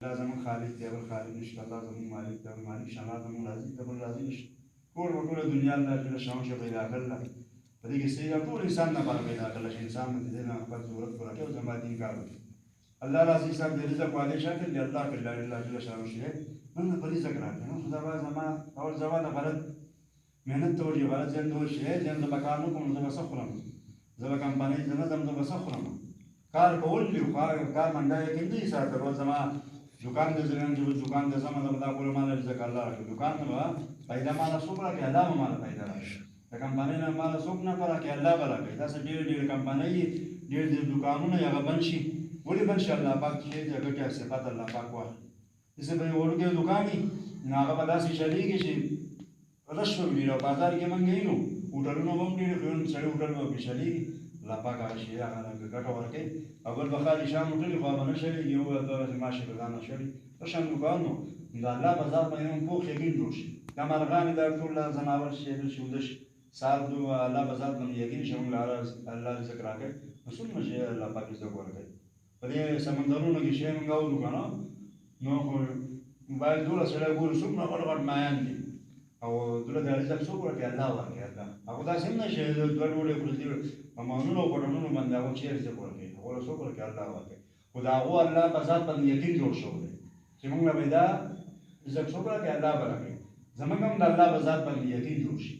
الله زمون خالق دی بل خالق نشته، الله زمون مالک دی بل مالک نشته، الله زمون رازق دی بل رازق نشته. ټول په ټوله دنیا الله جل شانه پیدا کړله. په دې کې سیده ټول انسان نه پیدا کړله چې انسان د دې نه خپل ضرورت پوره کړي او زما دین کار وکړي. الله رازق صاحب د رزق والے شکل دی، الله کله الله جل شانه شه نن په رزق راځي. نو خدا زما اول زما د غلط مهنت ته ورې غلط ځان دوه شي ځان د مکانو کوم زما سفرم زما کمپنۍ زما زما د سفرم کار کول دی کار منډه کې دې ساته روز زما दुकान दे जरिए जो दुकान दे समय तो बता बोलो माला रिज़्क़ अल्लाह रखे दुकान में बा पैदा माला सुपरा के अल्लाह माला पैदा रखे तो कंपनी ने माला सुप ना पड़ा के अल्लाह बला के ऐसा डेढ़ कंपनी डेढ़ दुकानों ने यहाँ बंशी बोली बंशी अल्लाह पाक की जगह क्या से पता अल्लाह पाक हुआ इसे भाई और के दुकान ही ना का पता सी चली कि शी रश्व भी लो बाजार के मंगे ही नो उठलनो बम नहीं लो चले उठलनो भी चली लापाक आशी आना गटा वर्के अगर बखाली शाम उठली ख्वाब नशरी ये हुआ तो माशी बजाना नशरी तो शाम दुकानों दाल्ला बाजार में हम पोख यकीन जोश कमर गानी दार तुल्ला जनावर शेर शुदश साल दो अल्लाह बाजार में यकीन शम लारा अल्लाह ज़िक्र आके मसूल मशे अल्लाह पाक ज़िक्र वर्के पर ये समंदरों ने किसी में गाँव दुकाना नो मोबाइल दूर से लगा गुरु सुपना और मायन दी और दूर दारी जब सुपर के अल्लाह वर्के अल्लाह अब दास हम नशे दूर दूर कुछ मामूलो पढ़नो बंदा को चेयर से पढ़ के वो सो कर के अल्लाह वाके खुदा वो अल्लाह बजात पर यकीन जोड़ शो है सिमंगा बेदा रिज़्क़ शुक्र के अल्लाह बरके जमंगम अल्लाह बजात पर यकीन जोड़ शी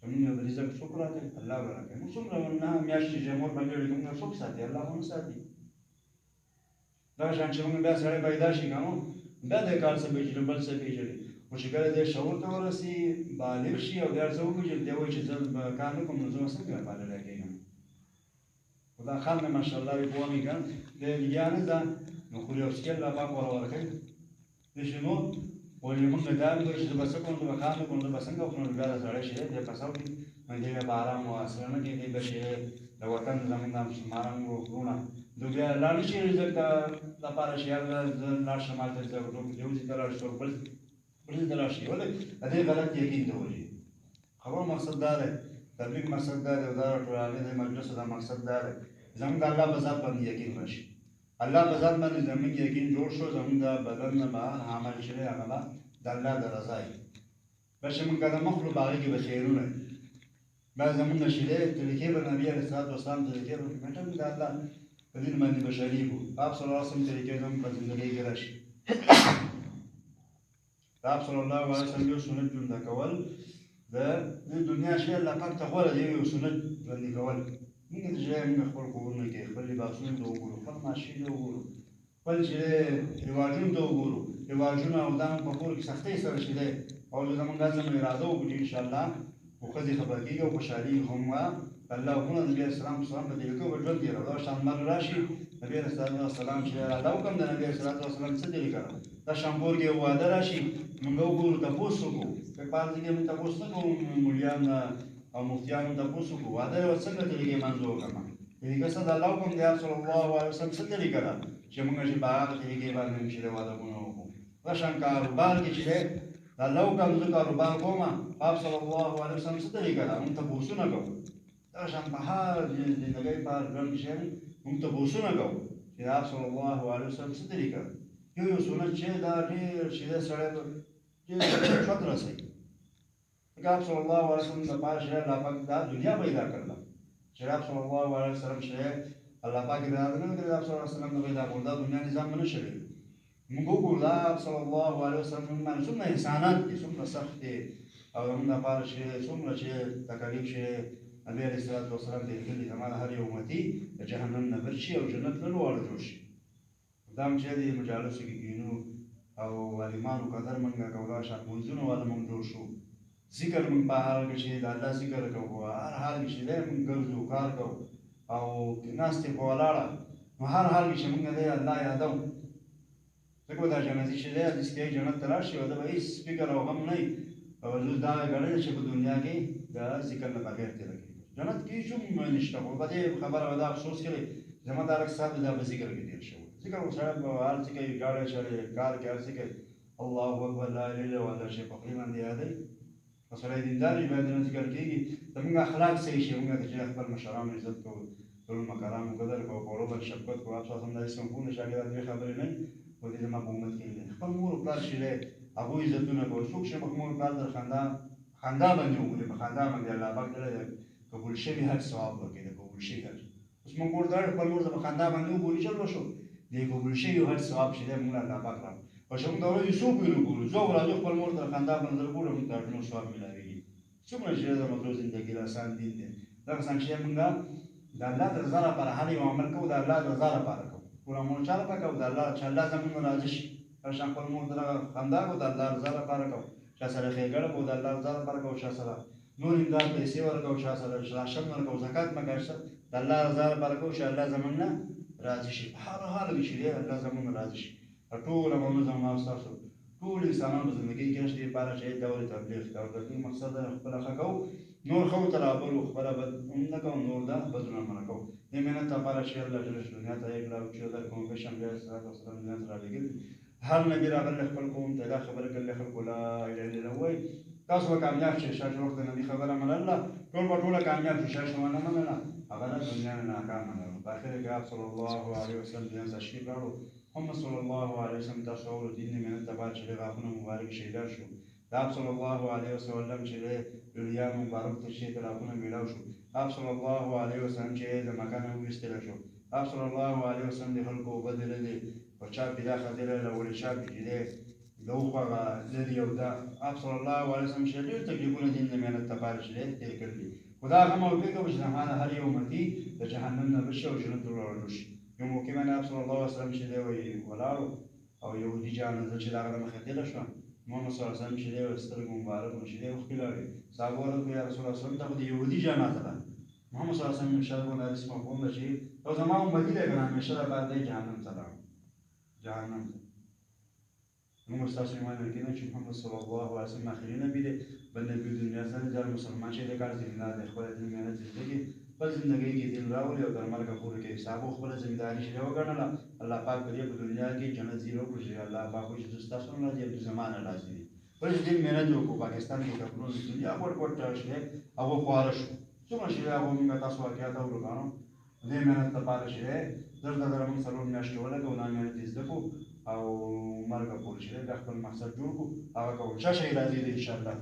सिमंगा रिज़्क़ शुक्र के अल्लाह बरके मुसलमान वरना म्याशी जमोर बंदे लिखूंगा सब साथी अल्लाह हम साथी दाशान सिमंगा बे सारे पैदाशी कानो बे कार से बेजल से बेजल मुश्किल दे शौर तो रसी बालिग शी और यार सब कुछ देवो चीज़ कानो को मुझे समझ में पाले लगे खुदा खान में माशाअल्लाह भी बोमी kan de liane da no kurioskel la ba por orke de shino oli mun da do shi ba sakon do khan ko do basanga ko do gara sare shi de pasau ki mande me bara mo asrana ke de shi da watan zaman nam maran ro runa do ga la ni shi rizqa la para shi la shamal de do do ji tara shi bal tara shi wala ade galat yakin do ji خبر مقصد داره تبلیغ مقصد داره و داره تو مجلس دا مقصد داره زمین دا الله بذات باندې یقین راشي الله بذات باندې زمین یقین جوړ شو زمین دا بدن ما عمل شری هغه د الله د رضا ای بس موږ دا مخلوق باغی کې بخیرونه بعض زمین نشیله طریقې به نبی علیه الصلاه والسلام طریقې به کټم دا الله په دې باندې بشری وو آپ صلی الله علیه وسلم طریقې زموږ په ژوندۍ کې راشي آپ صلی الله علیه وسلم یو سنت جوړ کول د دنیا شی الله پاک ته غوړه دی یو سنت باندې کول موږ د ځای موږ خپل کورونه کې خپل لباسونه ته وګورو خپل ماشي ته وګورو خپل چې رواجونه ته وګورو رواجونه او دا په کور کې سختۍ سره شي دی او زموږ لازم اراده وکړو ان شاء الله او خدای خبر کېږي او خوشحالي هم الله وکړو نبی اسلام سلام په دې کې ورځ دی راځه شان مر راشي نبی رسول الله سلام چې الله وکم د نبی رسول الله سلام څه دی کړو دا شامبور کې واده راشي موږ وګورو تاسو کو په پاره کې موږ تاسو کو مليان او مفتیان تاسو کو واده څنګه طریقې منځو کما دې کې څه د الله کوم دی صلی الله علیه وسلم څه طریقه ده چې موږ چې باغ طریقې باندې چې واده کوو دا شانکار باغ کې چې د الله کوم د کاروبار کومه آپ صلی الله علیه وسلم څه طریقه ده موږ تاسو نه کوو دا شان په هر دې دغه په ګرم کې موږ تاسو نه کوو چې آپ صلی الله علیه وسلم څه طریقه یو سنت چې دا ډېر چې سره چې څه راسي आप صلی الله علیه وسلم د پاره شه الله پاک دا دنیا پیدا کړل چې آپ صلی الله علیه وسلم شه الله پاک دا نه کړی آپ صلی الله علیه وسلم پیدا کړل دا دنیا نظام نه شوی موږ وګورو آپ صلی الله علیه وسلم باندې څومره انسانات دي څومره سخت دي او موږ د پاره شه څومره چې تکلیف شه نبی علیه الصلاه والسلام دې کړي زموږ هر یو امتی د جهنم نه بچي او جنت له لور جوړ شي دا چې د مجالس کې کینو او عالمانو قدر منګه کولا شان منځونو والا مونږ جوړ شو ذکر مونږ په حال کې چې د الله ذکر کوو هر حال کې چې مونږ ګرځو کار کوو او ناستې په ولاړه نو هر حال کې چې مونږ د الله یادو څنګه دا جنازي چې د سکه جنت تراشي او د هیڅ فکر او غم نه او زه دا غړل چې په دنیا کې دا ذکر نه بغیر تیر کی جنت کې شوم نشته او په دې خبره ودا افسوس کړي زمادار صاحب دا ذکر کې تیر شو ذکر صاحب حال چې کوي غاړه شری کار کې ارسي کې الله اکبر لا اله الا الله شي په قیمت دی یادې مسله دینداري باندې ذکر کېږي زموږ اخلاق صحیح شي موږ د خپل مشرانو عزت کوو ټول مکرام قدر کوو په اورو بل شفقت کوو تاسو هم د اسلام په نشه کې د خبرې نه خو دې زما په امت کې نه خپل مور او پلار چې دی هغوی عزتونه کوو څوک چې په مور او پلار در خندا باندې وګوري په خندا باندې الله پاک دله قبول شوي هر ثواب ورکوي د قبول شوي هر اوس موږ کور ته خپل مور ته په خندا باندې وګوري چل وشو د قبول شوي هر ثواب چې دی موږ الله پاک راکړو او چې موږ د ورځې څو پورې وګورو زه راځو خپل مور ته خندا باندې در ګورم موږ ته نو ثواب ملاویږي څومره چې د مطلوب زندګي آسان دین دی دغه څنګه چې موږ د الله د رضا لپاره هر یو عمل کوو د الله د رضا لپاره کوو ټول عمل چا لپاره کوو د الله چې الله زموږ راضي شي هر خپل مور ته خندا کوو د الله رضا لپاره کوو چا سره ښېګڼه کوو د الله رضا لپاره کوو چا سره نور امداد پیسې ورکوو چا سره راشن ورکوو زکات مګر د الله رضا لپاره کوو چې الله زموږ نه راضي شي هر حال کې چې دی الله زموږ راضي شي ټول عملونه زموږ ستاسو ټول انسانان په زندګۍ کې نشته لپاره چې دور تبلیغ او د دې مقصد خپل ښه کوو نور خو ته رابلو خبره بد نه کوو نور دا بدونه نه کوو دې مهنت لپاره چې الله جل دنیا ته یې کړو چې د کوم پیغمبر صلی الله علیه وسلم دنیا ته راغلی هر نبی راغلی خپل قوم ته دا خبره کړل خلکو لا اله الا الله وایي تاسو به کامیاب شئ شاید وخت نبی خبره منله ټول به ټوله کامیاب شي شاید شما نه منله هغه دنیا نه ناکام نه په اخر کې آپ صلی الله علیه وسلم دنیا ته تشریف راوړو محمد صلی الله علیه وسلم تاسو اول دین مهنت ته بعد چې غاښونه مبارک شهیدان شو آپ صلی الله علیه وسلم چې لولیا مبارک ته چې غاښونه میلاو شو آپ صلی الله علیه وسلم چې د مکان وستل شو آپ صلی الله علیه وسلم د خلکو بدل دي او چا پیدا خاطر له ول چا پیډه لوخه لري او دا آپ صلی الله علیه وسلم چې ډېر تکلیفونه دین مهنت ته بعد چې تیر کړی خدا هغه موقع کې چې زمانه هر یو متي د جهنم نه بشي او جنت ورول شي یو موقع باندې آپ صلی الله علیه وسلم چې دی وی ولاړو او یهودي جان چې دا هغه مخې ته شو محمد صلی الله علیه وسلم چې دی سترګ مبارک چې دی خپلوي صاحب ورته یا رسول الله صلی الله علیه وسلم ته یهودي جنازه ده محمد صلی الله علیه وسلم شاید ونه اسمه کوم چې او زمانه امتی ده کنه همیشه دا بعد جهنم ته جهنم موږ تاسو ایمان لرئ چې محمد صلی الله علیه وسلم اخري نبی دی بل نبی دنیا سره ځل مسلمان چې د کار زمیندار دی خپل د مهنت زندگی په زندګۍ کې دین راوړي او د مرګ پورې کې حساب خپل ځمېداري شي وګڼله الله پاک په دې په دنیا کې جنت زیرو کړی الله پاک چې تاسو نه راځي د زمانه راځي پر دې مهنت وکړو پاکستان کې خپل دنیا ورکوټ شي او خوار شو څومره شي هغه موږ تاسو واقعیت اورګانو دې مهنت لپاره شي درته درمون سلام میاشتې ولګو دا مهنت زده کو او مرګ پورې شي د خپل مقصد جوړ کو هغه کوم چې راځي ان شاء الله